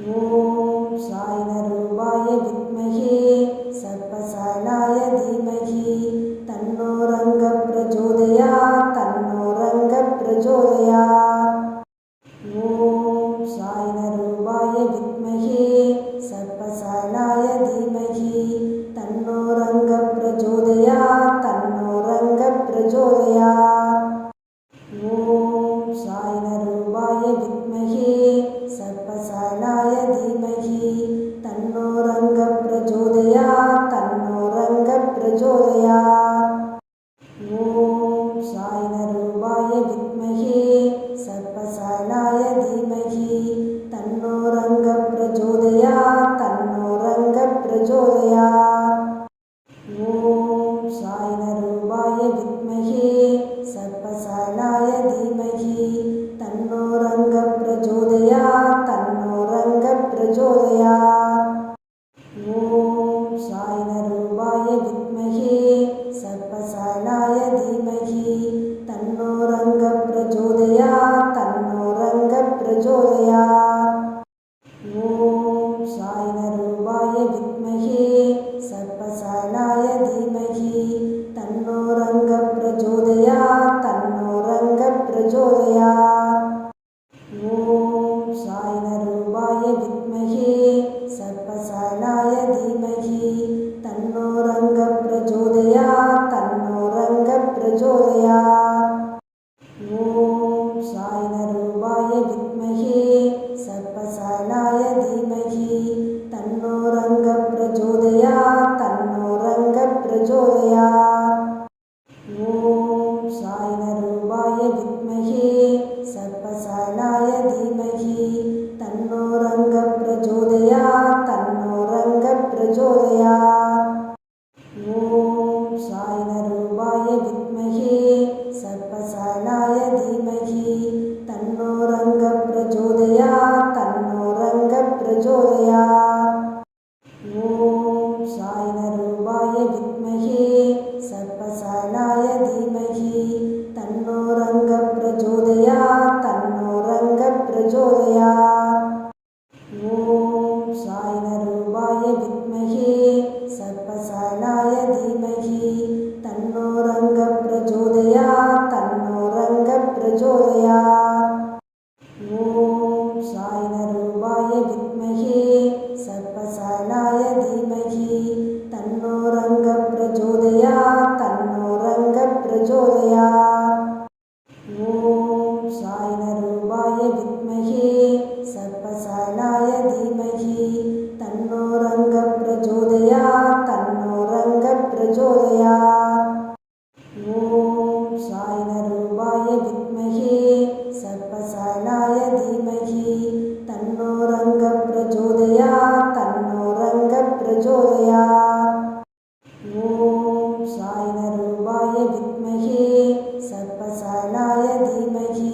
ஓம் சாய்நரூபாய வித்மஹே சர்ப்பசாயலாய தீமஹி தன்னோ ரங்க பிரச்சோதயாத் தன்னோ ரங்க பிரச்சோதயாத். ஓம் சாய்நரூபாய வித்மஹே சர்ப்பசாயலாய தீமஹி தன்னோ ரங்க பிரச்சோதயாத் தன்னோ ரங்க பிரச்சோதயாத். ஓம் சாய்நரூபாய வித்மஹே சர்ப்பசாயலாய தீமஹி தன்னோ ரங்க பிரச்சோதயாத் தன்னோ ரங்க பிரச்சோதயாத். ஓம் சாய்நரூபாய வித்மஹே சர்ப்பசாயலாய தீமஹி தன்னோ ரங்க பிரச்சோதயாத் தன்னோ ரங்க பிரச்சோதயாத். ஓம் சாய்நரூபாய வித்மஹே சர்ப்பசாயலாய தீமஹி தன்னோ ரங்க பிரச்சோதயாத் தன்னோ ரங்க பிரச்சோதயாத். ஓம் சாய்நரூபாய வித்மஹே சர்ப்பசாயலாய தீமஹி தன்னோ ரங்க பிரச்சோதயாத் தன்னோ ரங்க பிரச்சோதயாத். ஓம் சாய்நரூபாய வித்மஹே சர்ப்பசாயலாய தீமஹி தன்னோ ரங்க பிரச்சோதயாத் தன்னோ ரங்க பிரச்சோதயாத். ஓம் சாய்நரூபாய வித்மஹே சர்ப்பசாயலாய தீமஹி தன்னோ ரங்க பிரச்சோதயாத் தன்னோ ரங்க பிரச்சோதயாத். ஓம் சாய்நரூபாய வித்மஹே சர்ப்பசாயலாய தீமஹி தன்னோ ரங்க பிரச்சோதயாத் தன்னோ ரங்க பிரச்சோதயாத். ஓம் சாய்நரூபாய வித்மஹே சர்ப்பசாயலாய தீமஹி தன்னோ ரங்க பிரச்சோதயாத் தன்னோ ரங்க பிரச்சோதயாத். ஓம் சாய்நரூபாய வித்மஹே சர்ப்பசாயலாய தீமஹி தன்னோ ரங்க பிரச்சோதயாத் தன்னோ ரங்க பிரச்சோதயாத். ஓம் சாய்நரூபாய வித்மஹே சர்ப்பசாயலாய தீமஹி தன்னோ ரங்க பிரச்சோதயாத் தன்னோ ரங்க பிரச்சோதயாத். ஓம் சாய்நரூபாய வித்மஹே சர்ப்பசாயலாய தீமஹி தன்னோ ரங்க பிரச்சோதயாத் தன்னோ ரங்க பிரச்சோதயாத். ஓம் சாய்நரூபாய வித்மஹே சர்ப்பசாயலாய தீமஹி தன்னோ ரங்க பிரச்சோதயாத் தன்னோ ரங்க பிரச்சோதயாத். ஓம் சாய்நரூபாய வித்மஹே சர்ப்பசாயலாய தீமஹி தன்னோ ரங்க பிரச்சோதயாத் தன்னோ ரங்க பிரச்சோதயாத். ஓம் சாய்நரூபாய வித்மஹே சர்ப்பசாயலாய தீமஹி தன்னோ ரங்க பிரச்சோதயாத் தன்னோ ரங்க பிரச்சோதயாத். ஓம் சாய்நரூபாய வித்மஹே சர்ப்பசாயலாய தீமஹி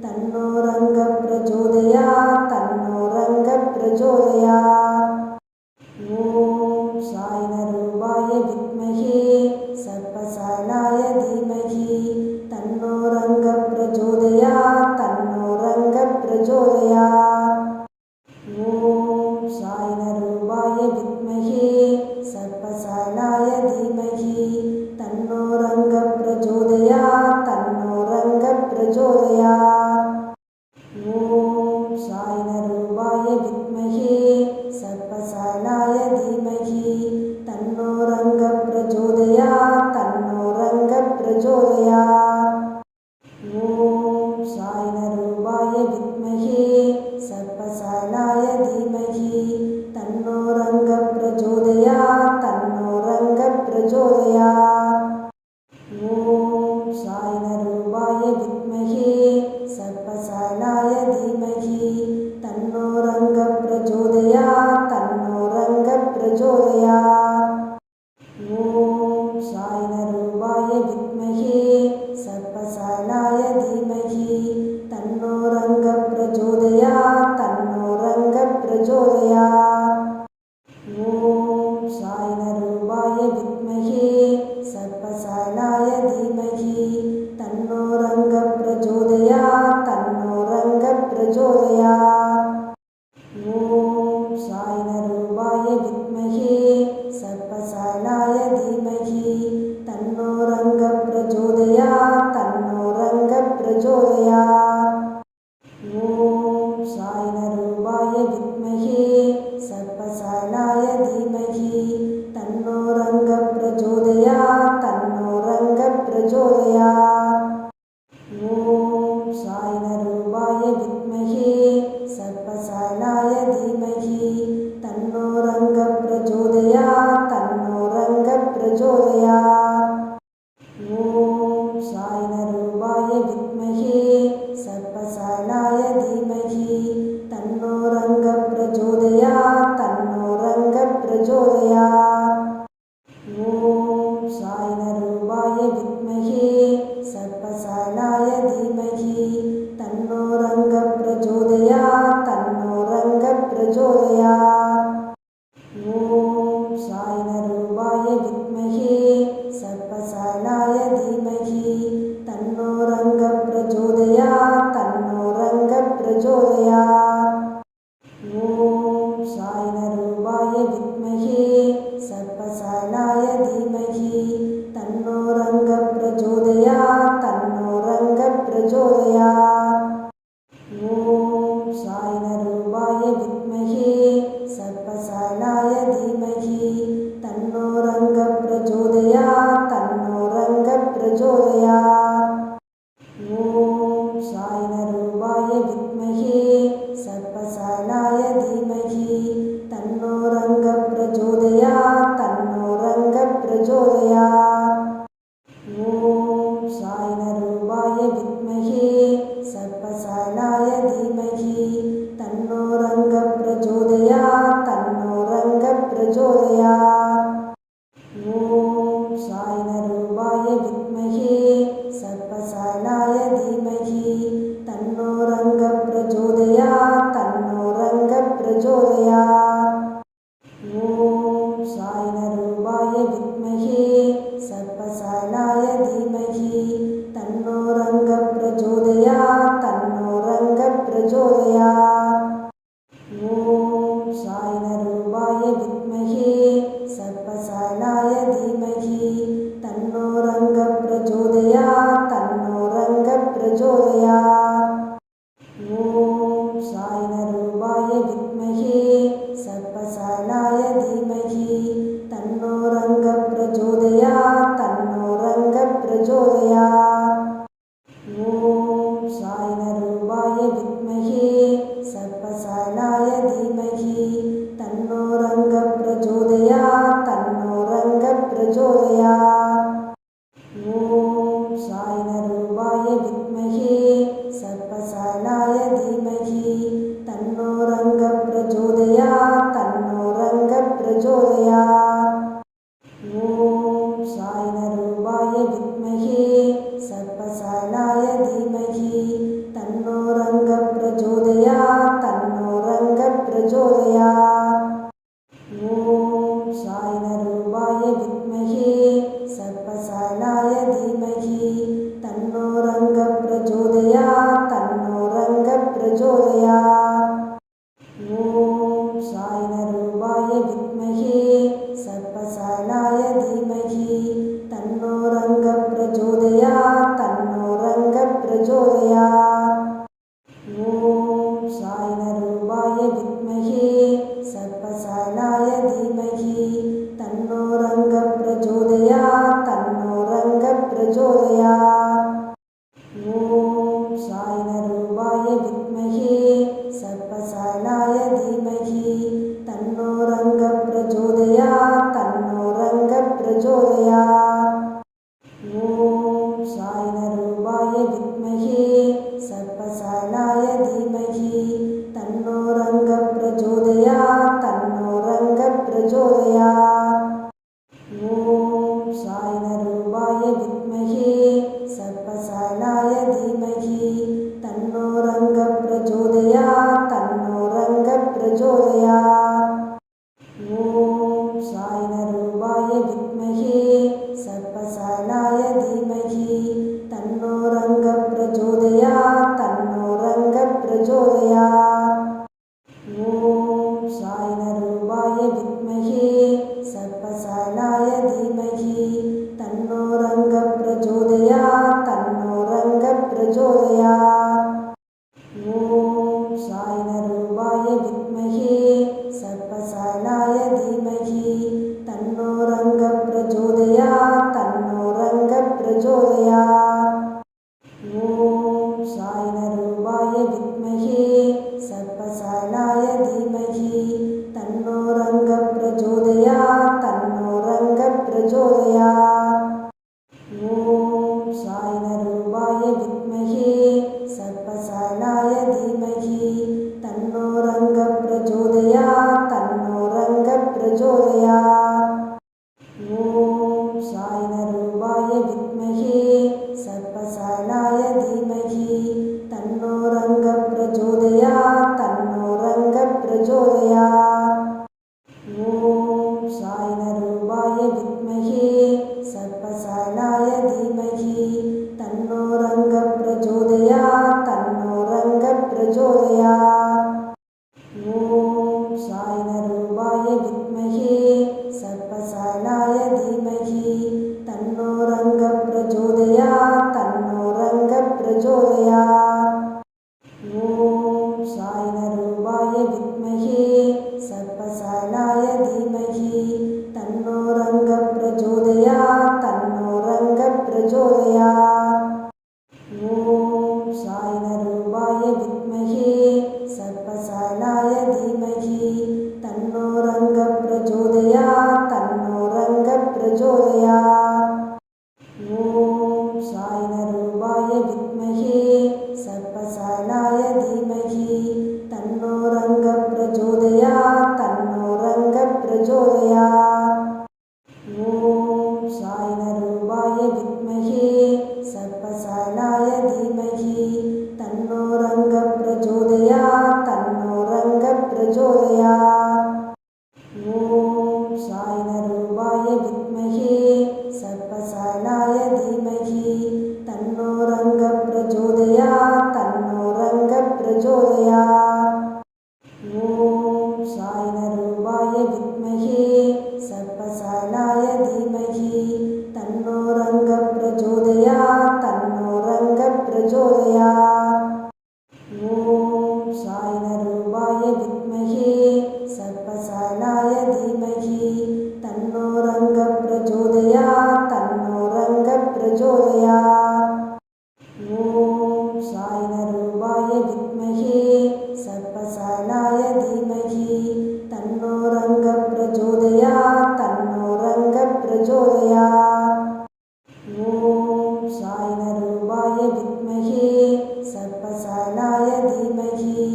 தன்னோ ரங்க பிரச்சோதயாத் தன்னோ ரங்க பிரச்சோதயாத். ஓம் சாய்நரூபாய வித்மஹே சர்ப்பசாயலாய தீமஹி தன்னோ ரங்க பிரச்சோதயாத் தன்னோ ரங்க பிரச்சோதயாத். ஓம் சாய்நரூபாய வித்மஹே சர்ப்பசாயலாய தீமஹி தன்னோ ரங்க பிரச்சோதயாத் தன்னோ ரங்க பிரச்சோதயாத். ஓம் சாய்நரூபாய வித்மஹே சர்ப்பசாயலாய தீமஹி தன்னோ ரங்க பிரச்சோதயாத் தன்னோ ரங்க பிரச்சோதயாத். ஓம் சாய்நரூபாய வித்மஹே சர்ப்பசாயலாய தீமஹி தன்னோ ரங்க பிரச்சோதயாத் தன்னோ ரங்க பிரச்சோதயாத். ஓம் சாய்நரூபாய வித்மஹே சர்ப்பசாயலாய தீமஹி தன்னோ ரங்க பிரச்சோதயாத் தன்னோ ரங்க பிரச்சோதயாத். ஓம் சாய்நரூபாய வித்மஹே சர்ப்பசாயலாய தீமஹி தன்னோ ரங்க பிரச்சோதயாத் தன்னோ ரங்க பிரச்சோதயாத். ஓம் சாய்நரூபாய வித்மஹே சர்ப்பசாயலாய தீமஹி தன்னோ ரங்க பிரச்சோதயாத் தன்னோ ரங்க பிரச்சோதயாத். ஓம் सर्पसायलाय धीमहि तन्नो रङ्गः प्रचोदयात् तन्नो रङ्गः प्रचोदयात्। ॐ सायनरूपाय विद्महे सर्पसायलाय धीमहि तन्नो रङ्गः प्रचोदयात् तन्नो रङ्गः प्रचोदयात्। ॐ सायनरूपाय विद्महे सर्पसायलाय धीमहि तन्नो रङ्गः प्रचोदयात् तन्नो रङ्गः प्रचोदयात्। ॐ सायनरूपाय विद्महे सर्पसायलाय धीमहि तन्नो रङ्गः प्रचोदयात् तन्नो रङ्गः प्रचोदयात्। ॐ सायनरूपाय विद्महे सर्पसायलाय धीमहि तन्नो रङ्गः प्रचोदयात् तन्नो रङ्गः प्रचोदयात्। ॐ सायनरूपाय विद्महे सर्पसायलाय धीमहि तन्नो रङ्गः प्रचोदयात् तन्नो रङ्गः प्रचोदयात्। ॐ सायनरूपाय विद्महे सर्पसायलाय धीमहि तन्नो रङ्गः प्रचोदयात् तन्नो रङ्गः प्रचोदयात्। ॐ सायनरूपाय विद्महे सर्पसायलाय धीमहि तन्नो रङ्गः प्रचोदयात् तन्नो रङ्गः प्रचोदयात्। ॐ सायनरूपाय विद्महे सर्पसायलाय धीमहि तन्नो रङ्गः प्रचोदयात् तन्नो रङ्गः प्रचोदयात्। ॐ सायनरूपाय विद्महे सर्पसायलाय धीमहि तन्नो रङ्गः प्रचोदयात् तन्नो रङ्गः प्रचोदयात्। ॐ सायनरूपाय विद्महे सर्पसायलाय धीमहि तन्नो रङ्गः प्रचोदयात् तन्नो रङ्गः प्रचोदयात्। ॐ सायनरूपाय विद्महे सर्पसायलाय धीमहि तन्नो रङ्गः प्रचोदयात् तन्नो रङ्गः प्रचोदयात्। ॐ सायनरूपाय विद्महे सर्पसायलाय धीमहि तन्नो रङ्गः प्रचोदयात् तन्नो रङ्गः प्रचोदयात्। ॐ सायनरूपाय विद्महे सर्पसायलाय धीमहि तन्नो रङ्गः प्रचोदयात् तन्नो रङ्गः प्रचोदयात्। ॐ सायनरूपाय विद्महे सर्पसायलाय धीमहि तन्नो रङ्गः प्रचोदयात् तन्नो रङ्गः प्रचोदयात्। ॐ सायनरूपाय विद्महे सर्पसायलाय धीमहि तन्नो रङ्गः प्रचोदयात् तन्नो रङ्गः प्रचोदयात्। ॐ सायनरूपाय विद्महे सर्पसायलाय धीमहि तन्नो रङ्गः प्रचोदयात् तन्नो रङ्गः प्रचोदयात्। ॐ सायनरूपाय विद्महे सर्पसायलाय धीमहि तन्नो रङ्गः प्रचोदयात् तन्नो रङ्गः प्रचोदयात्। ॐ सायनरूपाय विद्महे सर्पसायलाय धीमहि तन्नो रङ्गः प्रचोदयात् तन्नो रङ्गः प्रचोदयात्। ॐ सायनरूपाय विद्महे सर्पसायलाय धीमहि तन्नो रङ्गः प्रचोदयात् तन्नो रङ्गः प्रचोदयात्। ॐ सायनरूपाय विद्महे सर्पसायलाय धीमहि तन्नो रङ्गः प्रचोदयात् तन्नो रङ्गः प्रचोदयात्। ॐ सायनरूपाय विद्महे सर्पसायलाय धीमहि तन्नो रङ्गः प्रचोदयात् तन्नो रङ्गः प्रचोदयात्। ॐ सायनरूपाय विद्महे सर्पसायलाय धीमहि तन्नो रङ्गः प्रचोदयात् तन्नो रङ्गः प्रचोदयात्। ॐ सायनरूपाय विद्महे सर्पसायलाय धीमहि तन्नो रङ्गः प्रचोदयात् तन्नो रङ्गः प्रचोदयात्। ॐ सायनरूपाय विद्महे सर्पसायलाय तन्नो रङ्गः प्रचोदयात् तन्नो रङ्गः प्रचोदयात् ॐ सायिनरूपाय विद्महे सर्पसायनाय धीमहि तन्नो रङ्गः प्रचोदयात् तन्नो रङ्गः प्रचोदयात् ॐ सायिनरूपाय विद्महे सर्पसायनाय धीमहि तन्नो रङ्गः प्रचोदयात् तन्नो रङ्गः प्रचोदयात् ॐ सायिनरूपाय विद्महे सर्पसायनाय धीमहि तन्नो रङ्गः प्रचोदयात् तन्नो रङ्गः प्रचोदयात् ॐ सायिनरूपाय विद्महे सर्पसायनाय धीमहि तन्नो रङ्गः प्रचोदयात् तन्नो रङ्गः प्रचोदयात् ॐ सायिनरूपाय विद्महे सर्पसायनाय धीमहि तन्नो रङ्गः प्रचोदयात् तन्नो रङ्गः प्रचोदयात् ॐ सायिनरूपाय विद्महे सर्पसायनाय धीमहि तन्नो रङ्गः प्रचोदयात् तन्नो रङ्गः प्रचोदयात् ॐ सायिनरूपाय विद्महे सर्पसायनाय धीमहि तन्नो रङ्गः प्रचोदयात् तन्नो रङ्गः प्रचोदयात् ॐ सायिनरूपाय विद्महे सर्पसायनाय धीमहि तन्नो रङ्गः प्रचोदयात् तन्नो रङ्गः प्रचोदयात् ॐ सायिनरूपाय विद्महे सर्पसायनाय धीमहि तन्नो रङ्गः प्रचोदयात् तन्नो रङ्गः प्रचोदयात् ॐ सायिनरूपाय विद्महे सर्पसायनाय धीमहि तन्नो रङ्गः प्रचोदयात् तन्नो रङ्गः प्रचोदयात् ॐ सायिनरूपाय विद्महे सर्पसायनाय धीमहि तन्नो रङ्गः प्रचोदयात् तन्नो रङ्गः प्रचोदयात् ॐ सायिनरूपाय विद्महे सर्पसायनाय धीमहि तन्नो रङ्गः प्रचोदयात् तन्नो रङ्गः प्रचोदयात् ॐ सायिनरूपाय विद्महे सर्पसायनाय धीमहि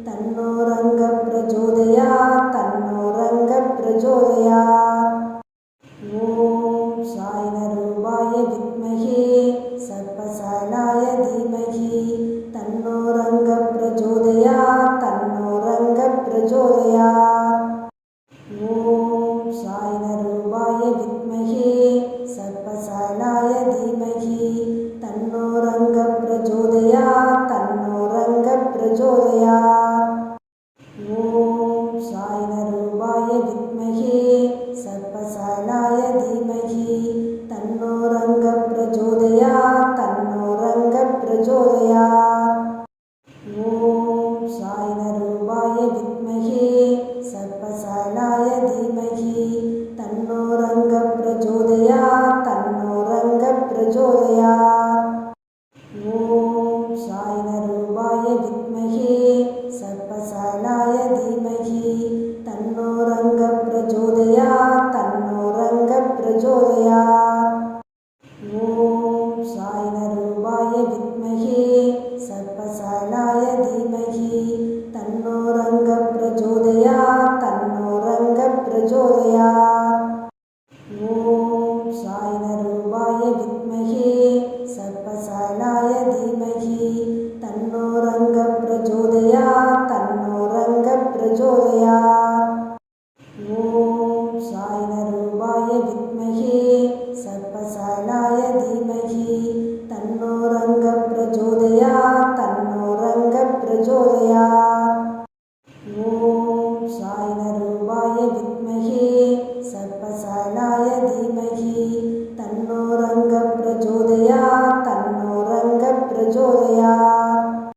तन्नो रङ्गः प्रचोदयात् तन्नो रङ्गः प्रचोदयात् ॐ सायिनरूपाय विद्महे सर्पसायनाय धीमहि तन्नो रङ्गः प्रचोदयात् तन्नो रङ्गः प्रचोदयात् ॐ सायिनरूपाय विद्महे सर्पसायनाय धीमहि तन्नो रङ्गः प्रचोदयात् तन्नो रङ्गः प्रचोदयात् ॐ सायिनरूपाय विद्महे सर्पसायनाय धीमहि तन्नो रङ्गः प्रचोदयात् तन्नो रङ्गः प्रचोदयात् ॐ सायिनरूपाय विद्महे सर्पसायनाय धीमहि तन्नो रङ्गः प्रचोदयात् तन्नो रङ्गः प्रचोदयात् ॐ सायिनरूपाय विद्महे सर्पसायनाय धीमहि तन्नो रङ्गः प्रचोदयात् तन्नो रङ्गः प्रचोदयात् ॐ सायिनरूपाय विद्महे सर्पसायनाय धीमहि तन्नो रङ्गः प्रचोदयात् तन्नो रङ्गः प्रचोदयात् ॐ सायिनरूपाय विद्महे सर्पसायनाय धीमहि तन्नो रङ्गः प्रचोदयात् तन्नो रङ्गः प्रचोदयात् ॐ सायिनरूपाय विद्महे सर्पसायनाय धीमहि तन्नो रङ्गः प्रचोदयात् तन्नो रङ्गः प्रचोदयात् ॐ सायिनरूपाय विद्महे सर्पसायनाय धीमहि तन्नो रङ्गः प्रचोदयात् तन्नो रङ्गः प्रचोदयात्